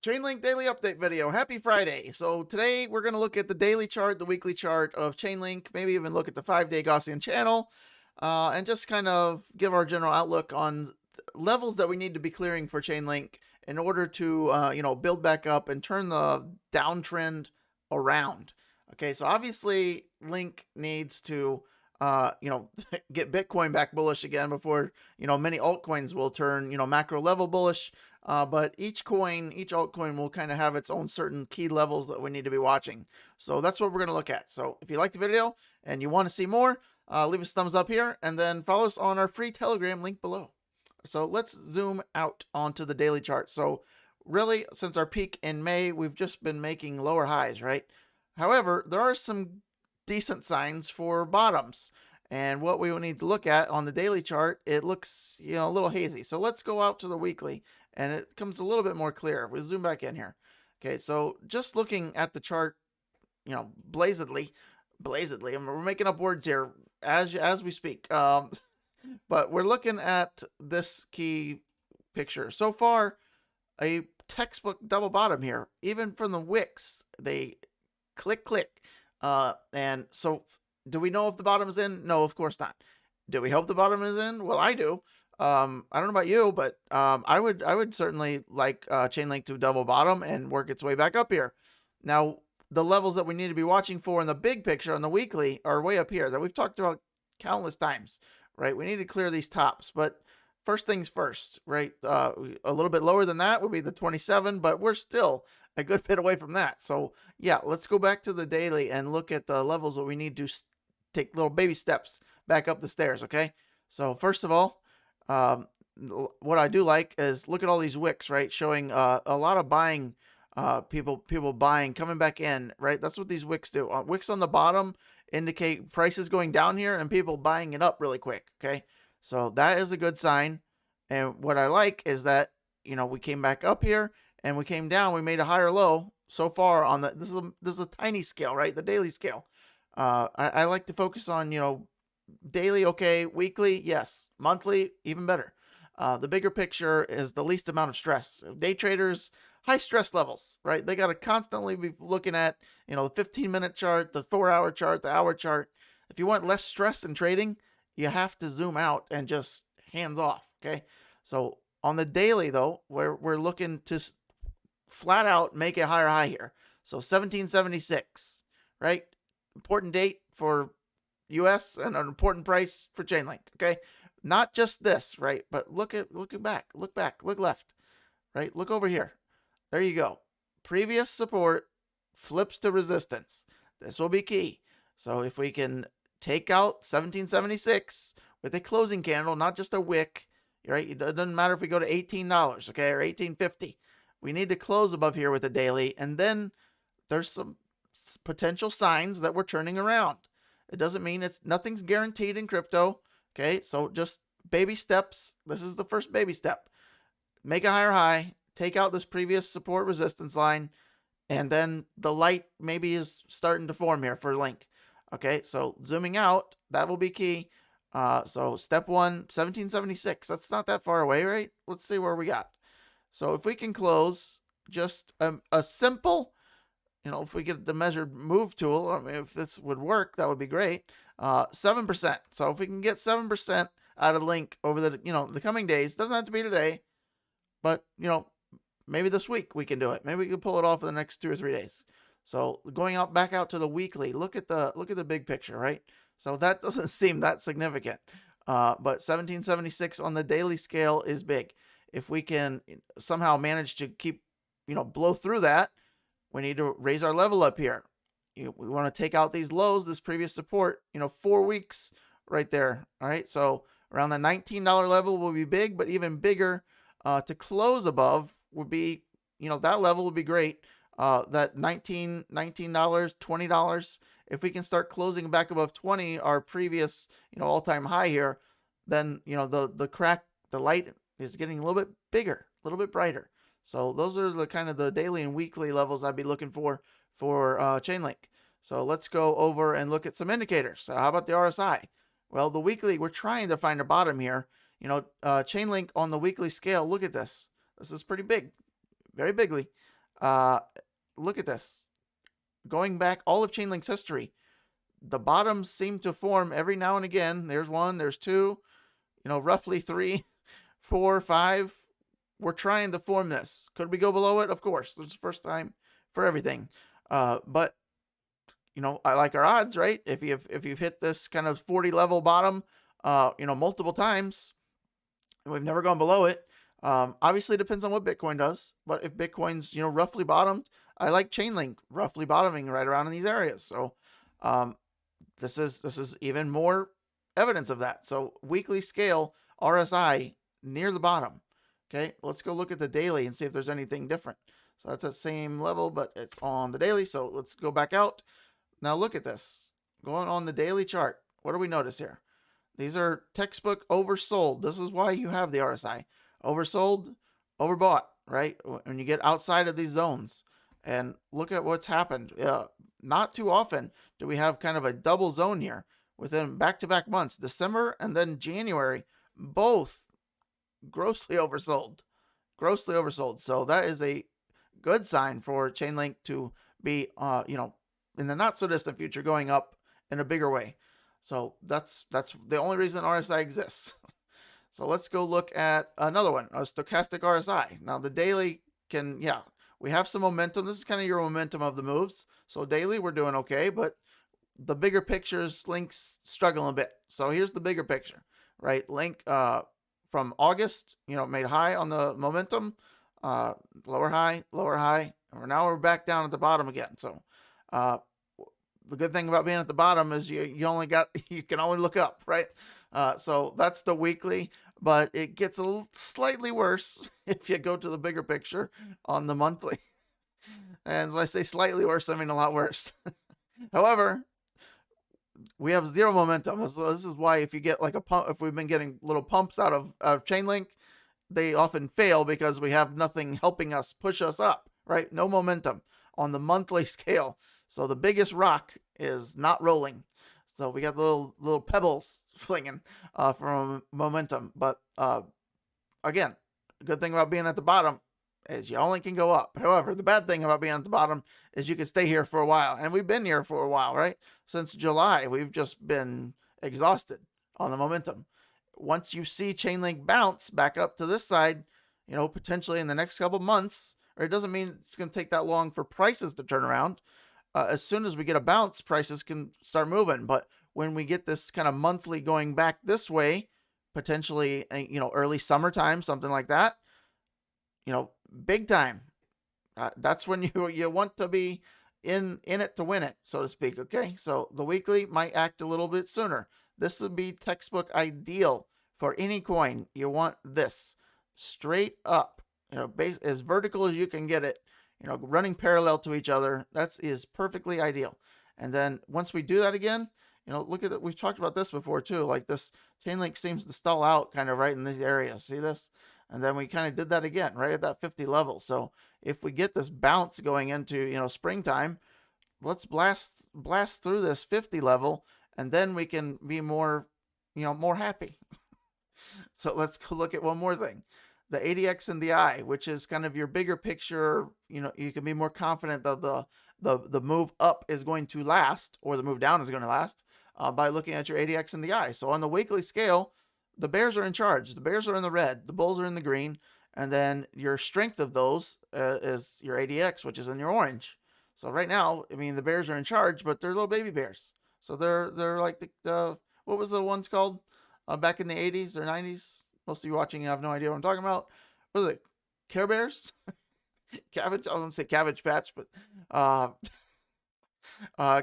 Chainlink daily update video. Happy Friday. So today we're going to look at the daily chart, the weekly chart of Chainlink, maybe even look at the 5-day Gaussian channel, and just kind of give our general outlook on levels that we need to be clearing for Chainlink in order to, build back up and turn the downtrend around. Okay, so obviously Link needs to, get Bitcoin back bullish again before, many altcoins will turn, macro level bullish. But each altcoin will kind of have its own certain key levels that we need to be watching. So that's what we're going to look at. So if you like the video and you want to see more, leave us a thumbs up here and then follow us on our free Telegram link below. So let's zoom out onto the daily chart. So really, since our peak in May, we've just been making lower highs, right? However, there are some decent signs for bottoms. And what we will need to look at on the daily chart, it looks, a little hazy. So let's go out to the weekly and it comes a little bit more clear. We'll zoom back in here. Okay, so just looking at the chart, blazedly, and we're making up words here as we speak. But we're looking at this key picture. So far, a textbook double bottom here. Even from the wicks, they click. And so do we know if the bottom is in? No, of course not. Do we hope the bottom is in? Well, I do. I don't know about you, but I would certainly like Chainlink to double bottom and work its way back up here. Now, the levels that we need to be watching for in the big picture on the weekly are way up here that we've talked about countless times, right? We need to clear these tops, but first things first, right? A little bit lower than that would be the 27, but we're still a good bit away from that. So yeah, let's go back to the daily and look at the levels that we need to take little baby steps back up the stairs, okay? So first of all, what I do like is look at all these wicks, right? Showing a lot of buying, people buying, coming back in, right? That's what these wicks do. Wicks on the bottom indicate prices going down here and people buying it up really quick, okay? So that is a good sign. And what I like is that, we came back up here and we came down, we made a higher low so far on this is a tiny scale, right? The daily scale. I like to focus on, daily, okay. Weekly, yes. Monthly, even better. The bigger picture is the least amount of stress. Day traders, high stress levels, right? They got to constantly be looking at, the 15-minute chart, the 4-hour chart, the hour chart. If you want less stress in trading, you have to zoom out and just hands off, okay? So on the daily, though, we're looking to flat out make a higher high here. So 1776, right? Important date for US and an important price for Chainlink, okay? Not just this, right? But look back, look left, right? Look over here. There you go. Previous support flips to resistance. This will be key. So if we can take out 1776 with a closing candle, not just a wick, right? It doesn't matter if we go to $18, okay, or $18.50. We need to close above here with a daily, and then there's some potential signs that we're turning around. It doesn't mean nothing's guaranteed in crypto. Okay, so just baby steps. This is the first baby step. Make a higher high, take out this previous support resistance line, and then the light maybe is starting to form here for Link. Okay, so zooming out, that will be key. So step 1, 1776. That's not that far away, right? Let's see where we got. So if we can close just a simple, if we get the measured move tool, I mean, if this would work, that would be great. 7%. So if we can get 7% out of Link over the coming days, doesn't have to be today, but maybe this week we can do it. Maybe we can pull it off in the next 2 or 3 days. So going back out to the weekly, look at the big picture, right? So that doesn't seem that significant. But 1776 on the daily scale is big. If we can somehow manage to keep, blow through that, we need to raise our level up here. We want to take out these lows, this previous support, 4 weeks right there. All right. So around the $19 level will be big, but even bigger to close above would be, that level would be great. That $19, $20. If we can start closing back above 20, our previous, all-time high here, then, the crack, the light is getting a little bit bigger, a little bit brighter. So those are the kind of the daily and weekly levels I'd be looking for Chainlink. So let's go over and look at some indicators. So how about the RSI? Well, the weekly, we're trying to find a bottom here. Chainlink on the weekly scale, look at this. This is pretty big, very bigly. Uh, look at this. Going back all of Chainlink's history, the bottoms seem to form every now and again. There's one, there's two, roughly three, 4, 5. We're trying to form this. Could we go below it? Of course. This is the first time for everything. But I like our odds, right? If you've hit this kind of 40 level bottom, multiple times, and we've never gone below it. Obviously, it depends on what Bitcoin does. But if Bitcoin's roughly bottomed, I like Chainlink roughly bottoming right around in these areas. So this is even more evidence of that. So weekly scale RSI near the bottom. Okay, let's go look at the daily and see if there's anything different. So that's the same level, but it's on the daily. So let's go back out. Now look at this. Going on the daily chart. What do we notice here? These are textbook oversold. This is why you have the RSI. Oversold, overbought, right? When you get outside of these zones. And look at what's happened. Not too often do we have kind of a double zone here within back-to-back months. December and then January, both grossly oversold. Grossly oversold. So that is a good sign for Chainlink to be, in the not so distant future, going up in a bigger way. So that's the only reason RSI exists. So let's go look at another one, a stochastic RSI. Now the daily we have some momentum. This is kind of your momentum of the moves. So daily we're doing okay, but the bigger pictures, Link's struggling a bit. So here's the bigger picture, right? Link from August, made high on the momentum, lower high, and now we're back down at the bottom again. So the good thing about being at the bottom is you can only look up, right? So that's the weekly, but it gets slightly worse if you go to the bigger picture on the monthly. And when I say slightly worse, I mean a lot worse. However, we have zero momentum. So this is why if you get like a pump, if we've been getting little pumps out of Chainlink, they often fail because we have nothing helping us push us up, right? No momentum on the monthly scale. So the biggest rock is not rolling. So we got little pebbles flinging from momentum. But again, the good thing about being at the bottom is you only can go up. However, the bad thing about being at the bottom is you can stay here for a while. And we've been here for a while, right? Since July, we've just been exhausted on the momentum. Once you see Chainlink bounce back up to this side, potentially in the next couple months, or it doesn't mean it's going to take that long for prices to turn around. As soon as we get a bounce, prices can start moving. But when we get this kind of monthly going back this way, potentially, early summertime, something like that, big time. That's when you want to be in it to win it, so to speak. Okay, so the weekly might act a little bit sooner. This would be textbook ideal for any coin. You want this straight up, as vertical as you can get it, running parallel to each other. That is perfectly ideal. And then once we do that again, look at it. We've talked about this before too. Like this Chainlink seems to stall out kind of right in these areas. See this? And then we kind of did that again, right at that 50 level. So if we get this bounce going into, springtime, let's blast through this 50 level, and then we can be more, more happy. So let's go look at one more thing. The ADX and the I, which is kind of your bigger picture, you can be more confident that the move up is going to last, or the move down is going to last, by looking at your ADX and the I. So on the weekly scale, the bears are in charge. The bears are in the red. The bulls are in the green. And then your strength of those is your ADX, which is in your orange. So right now, the bears are in charge, but they're little baby bears. So they're like the what was the ones called back in the 80s or 90s? Most of you watching have no idea what I'm talking about. What is it? Care Bears? Cabbage? I was going to say Cabbage Patch, but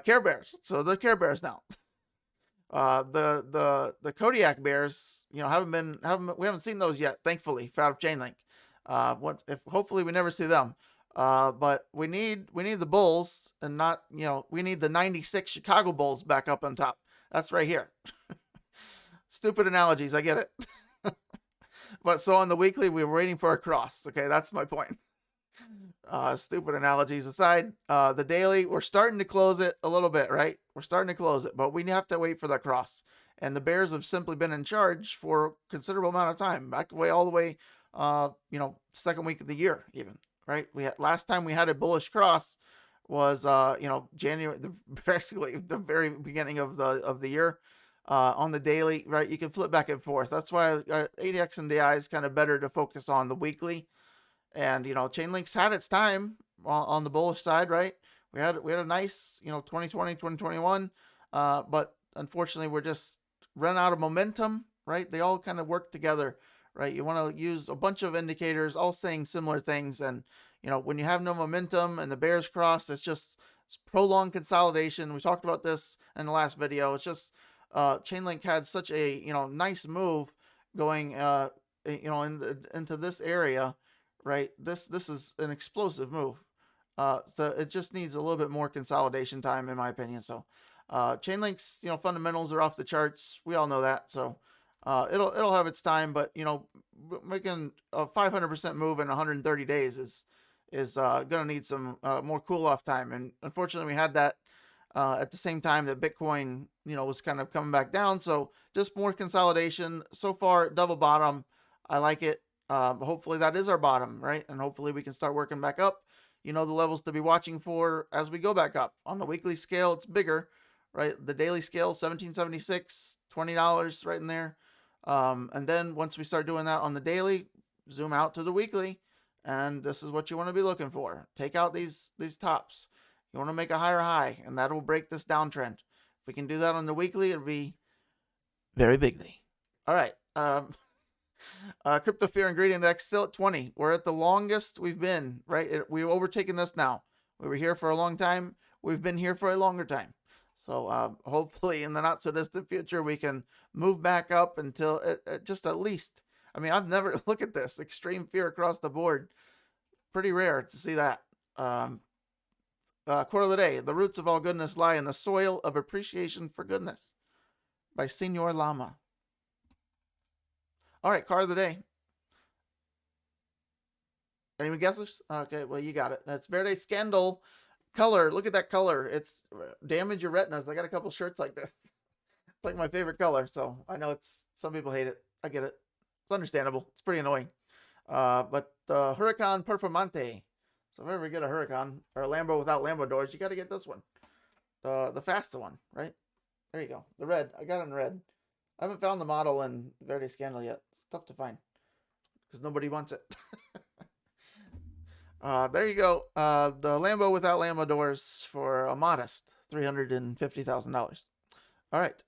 Care Bears. So they're Care Bears now. The Kodiak Bears, we haven't seen those yet, thankfully, out of Chainlink. Hopefully we never see them. But we need the Bulls, and not, we need the 96 Chicago Bulls back up on top. That's right here. Stupid analogies, I get it. But so on the weekly, we were waiting for a cross. Okay, that's my point. Stupid analogies aside, the daily, we're starting to close it a little bit, right? We're starting to close it, but we have to wait for that cross. And the Bears have simply been in charge for a considerable amount of time, all the way, second week of the year, even. right? We had last time we had a bullish cross was January, basically the very beginning of the year. On the daily, right? You can flip back and forth. That's why ADX and DI is kind of better to focus on the weekly. And Chainlink's had its time on the bullish side, right? We had a nice 2020, 2021, but unfortunately we're just run out of momentum, right? They all kind of work together, right? You want to use a bunch of indicators all saying similar things, and when you have no momentum and the bears cross, it's prolonged consolidation. We talked about this in the last video. It's just Chainlink had such a nice move going into this area, right? This is an explosive move. So it just needs a little bit more consolidation time, in my opinion. So Chainlink's fundamentals are off the charts. We all know that. So it'll have its time, but making a 500% move in 130 days is gonna need some more cool off time. And unfortunately, we had that at the same time that Bitcoin was kind of coming back down. So just more consolidation. So far, double bottom. I like it. Hopefully that is our bottom, right? And hopefully we can start working back up. The levels to be watching for as we go back up. On the weekly scale, it's bigger, right? The daily scale, 1776, $20 right in there. And then once we start doing that on the daily, zoom out to the weekly, and this is what you want to be looking for. Take out these tops. You want to make a higher high, and that will break this downtrend. If we can do that on the weekly, it'll be very bigly. All right. Crypto Fear and Greed Index still at 20. We're at the longest we've been, right? We've overtaken this now. We were here for a long time. We've been here for a longer time. So hopefully in the not so distant future, we can move back up until just at least. I mean, I've never, look at this, extreme fear across the board. Pretty rare to see that. Quote of the day: the roots of all goodness lie in the soil of appreciation for goodness, by Senor Lama. All right, card of the day. Any guesses? Okay, well, you got it. That's Verde Scandal color. Look at that color. It's damage your retinas. I got a couple shirts like this. It's like my favorite color, so I know some people hate it. I get it. It's understandable. It's pretty annoying. But the Huracan Performante. So if I ever get a Huracan or a Lambo without Lambo doors, you got to get this one. The faster one, right? There you go. The red. I got it in red. I haven't found the model in Verde Scandal yet. It's tough to find because nobody wants it. There you go. The Lambo without Lambo doors for a modest $350,000. All right.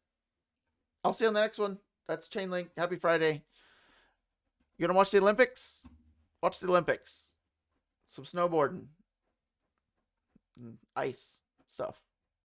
I'll see you on the next one. That's Chainlink. Happy Friday. You gonna watch the Olympics? Watch the Olympics. Some snowboarding. Ice stuff.